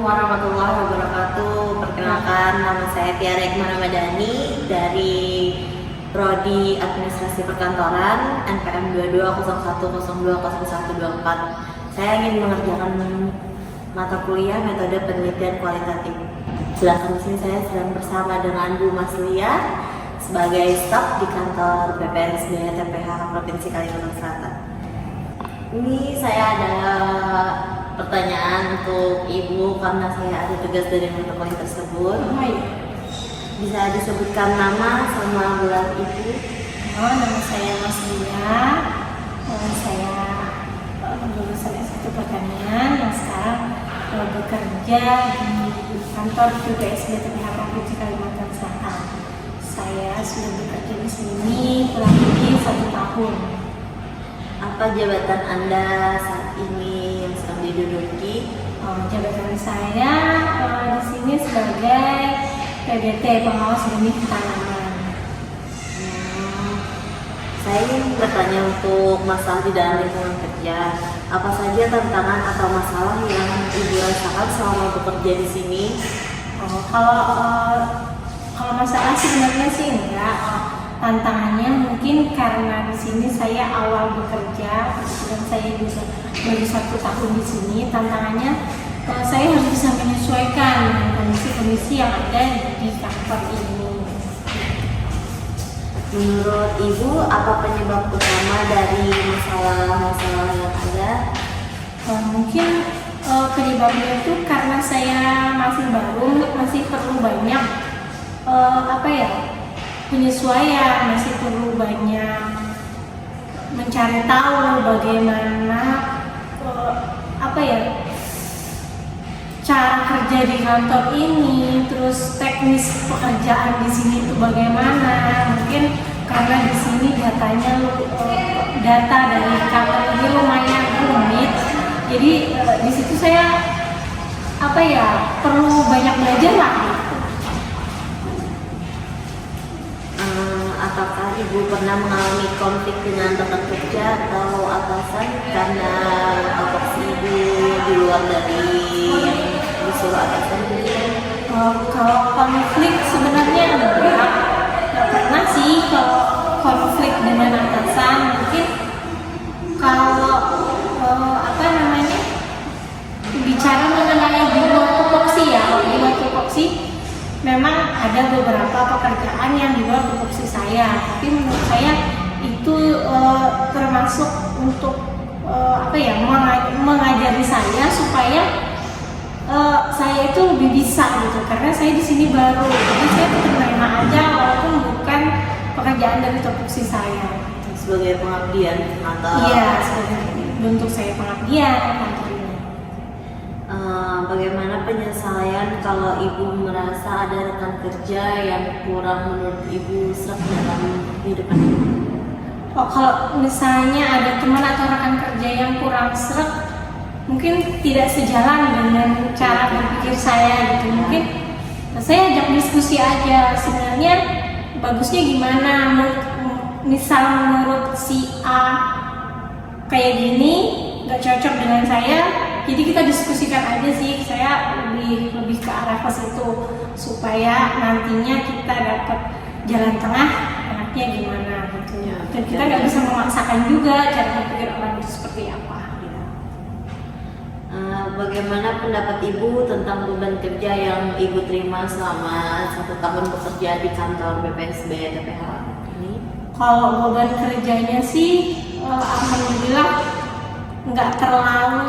warahmatullahi wabarakatuh. Perkenalkan, nama saya Tiara Ikman Ramadhani dari Prodi Administrasi Perkantoran NPM 2201020124. Saya ingin mengerjakan mata kuliah metode penelitian kualitatif. Sedangkan di sini saya sedang bersama dengan Bu Maslia sebagai staf di kantor BPSB TPH Provinsi Kalimantan Selatan. Ini saya ada pertanyaan untuk Ibu karena saya ada tugas dari mata kuliah tersebut. Bisa disebutkan nama sama gelar Ibu? Nama saya Maslia. Saya lulusan S1 Pertanian yang sekarang bekerja di kantor BPSB TPH Provinsi Kalimantan Selatan. Saya sudah bekerja di sini kurang lebih 1 tahun. Apa jabatan Anda saat ini yang sedang diduduki? Jabatan saya di sini sebagai PBT, pengawas benih tanaman. Saya ingin bertanya untuk masalah di dalam lingkungan kerja. Apa saja tantangan atau masalah yang Ibu rasakan selama bekerja di sini? Kalau masalah sebenarnya sih enggak. Tantangannya mungkin karena di sini saya awal bekerja dan saya juga baru 1 tahun di sini. Tantangannya saya harus bisa menyesuaikan dengan kondisi-kondisi yang ada di kantor ini. Menurut Ibu, apa penyebab utama dari masalah-masalah yang ada? Mungkin penyebabnya itu karena saya masih baru, masih perlu banyak penyesuaian, masih perlu banyak mencari tahu bagaimana cara kerja di kantor ini, terus teknis pekerjaan di sini itu bagaimana. Mungkin karena di sini data dari kantor ini lumayan rumit, jadi di situ saya perlu banyak belajar lah. Apakah Ibu pernah mengalami konflik dengan rekan kerja atau atasan karena tupoksi Ibu di luar dari disuruh atasan? Kalau konflik sebenarnya enggak pernah sih. Kalau konflik dengan atasan mungkin kalau bicara mengenai di luar tupoksi ya, di luar tupoksi memang ada beberapa pekerjaan yang di luar tupoksi saya, tapi menurut saya itu termasuk untuk mengajari saya supaya saya itu lebih bisa gitu, karena saya di sini baru, jadi saya tetap terima aja walaupun bukan pekerjaan dari tupoksi saya. Sebagai pengabdian atau? Iya, sebagai bentuk saya pengabdian. Bagaimana penyelesaian kalau Ibu merasa ada rekan kerja yang kurang menurut Ibu serap dalam kehidupan Ibu? Kalau misalnya ada teman atau rekan kerja yang kurang serap, mungkin tidak sejalan dengan cara berpikir saya gitu. Mungkin saya ajak diskusi aja, sebenarnya bagusnya gimana. Misal menurut si A kayak gini, nggak cocok dengan saya, jadi kita diskusikan aja sih. Saya lebih ke arah ke situ supaya nantinya kita dapat jalan tengah enaknya gimana gitu. Dan kita nggak bisa memaksakan juga cara berpikir orang itu seperti apa. Bagaimana pendapat Ibu tentang beban kerja yang Ibu terima selama 1 tahun bekerja di kantor BPSB TPH ini? Kalau beban kerjanya sih alhamdulillah nggak terlalu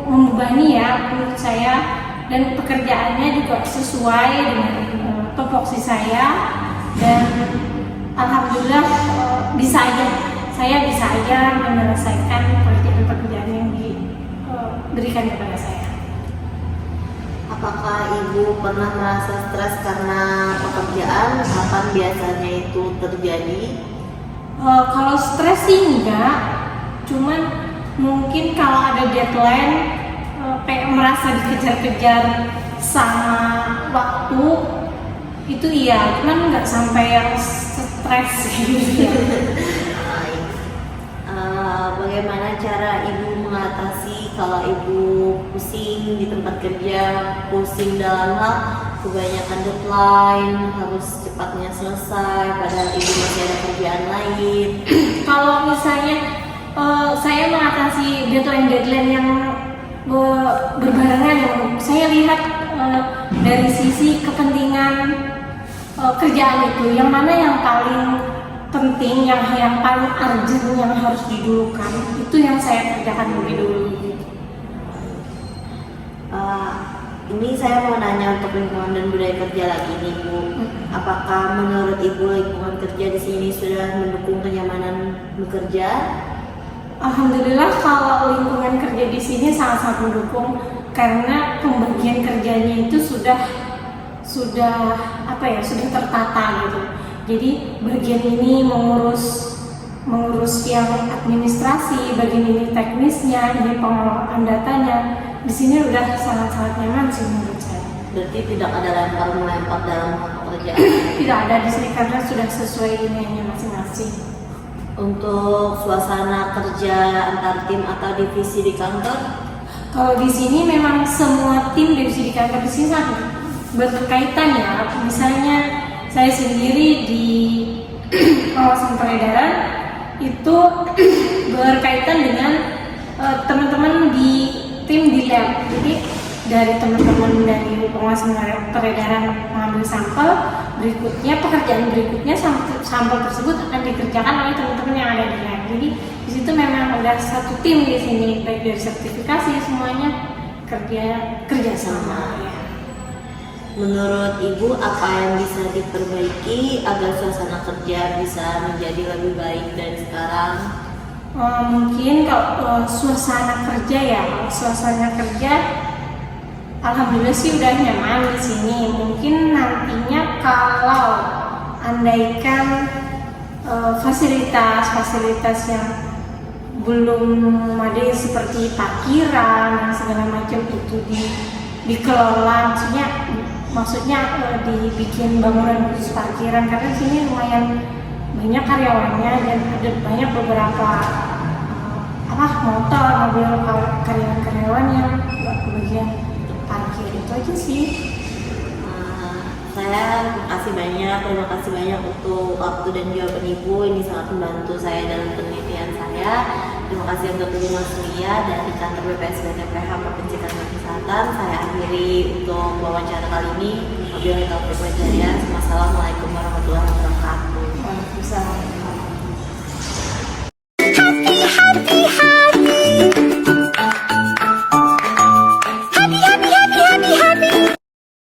membebani ya menurut saya, dan pekerjaannya juga sesuai dengan tupoksi saya, dan alhamdulillah saya bisa aja menyelesaikan pekerjaan yang diberikan kepada saya. Apakah Ibu pernah merasa stres karena pekerjaan? Kapan biasanya itu terjadi? Kalau stres sih enggak, cuman mungkin kalau ada deadline kayak merasa dikejar-kejar sama waktu itu iya, cuman nggak sampai yang stres gitu. Bagaimana cara Ibu mengatasi kalau ibu pusing di tempat kerja, pusing dalam hal kebanyakan deadline, harus cepatnya selesai, padahal ibu masih ada kerjaan lain? Kalau misalnya saya mengatasi deadline yang berbarengan, yang saya lihat dari sisi kepentingan kerjaan itu, yang mana yang paling penting, yang paling urgent, yang harus didulukan, itu yang saya kerjakan lebih dulu. Ini saya mau nanya untuk lingkungan dan budaya kerja lagi nih Bu. Apakah menurut Ibu lingkungan kerja di sini sudah mendukung kenyamanan bekerja? Alhamdulillah kalau lingkungan kerja di sini sangat-sangat mendukung, karena pembagian kerjanya itu sudah tertata gitu. Jadi bagian ini mengurus yang administrasi, bagian ini teknisnya, ini pengelolaan datanya. Di sini udah sangat-sangat nyaman sih menurut saya. Berarti tidak ada lempar-melempar dalam pekerjaan? Tidak ada di sini karena sudah sesuai ininya masing-masing. Untuk suasana kerja antar tim atau divisi di kantor? Kalau di sini memang semua tim divisi di kantor di sini sangat berkaitan ya. Misalnya saya sendiri di pengawasan peredaran itu berkaitan dengan teman-teman di tim di lab. Jadi dari teman-teman dari pengawasan peredaran mengambil sampel, berikutnya pekerjaan berikutnya sampel tersebut akan dikerjakan oleh teman-teman yang ada di lab. Jadi di situ memang ada satu tim di sini, baik dari sertifikasi semuanya kerja sama. Ya. Menurut Ibu apa yang bisa diperbaiki agar suasana kerja bisa menjadi lebih baik dari sekarang? Mungkin kalau suasana kerja alhamdulillah sih udah nyaman di sini. Mungkin nantinya kalau andaikan fasilitas yang belum memadai seperti parkiran dan segala macam itu dikelola, maksudnya dibikin bangunan khusus parkiran, karena di sini lumayan banyak karyawannya dan ada banyak beberapa mobil karyawan yang nggak kebagian parkir. Itu aja sih. Saya terima kasih banyak untuk waktu dan jawaban Ibu. Ini sangat membantu saya dalam penelitian saya. Terima kasih untuk Ibu Maslia dari kantor BPSDTPH Provinsi Kalimantan Selatan. Saya akhiri untuk wawancara kali ini. Wabillahi taufiq wal hidayah. Wassalamualaikum warahmatullahi wabarakatuh. Waalaikumsalam.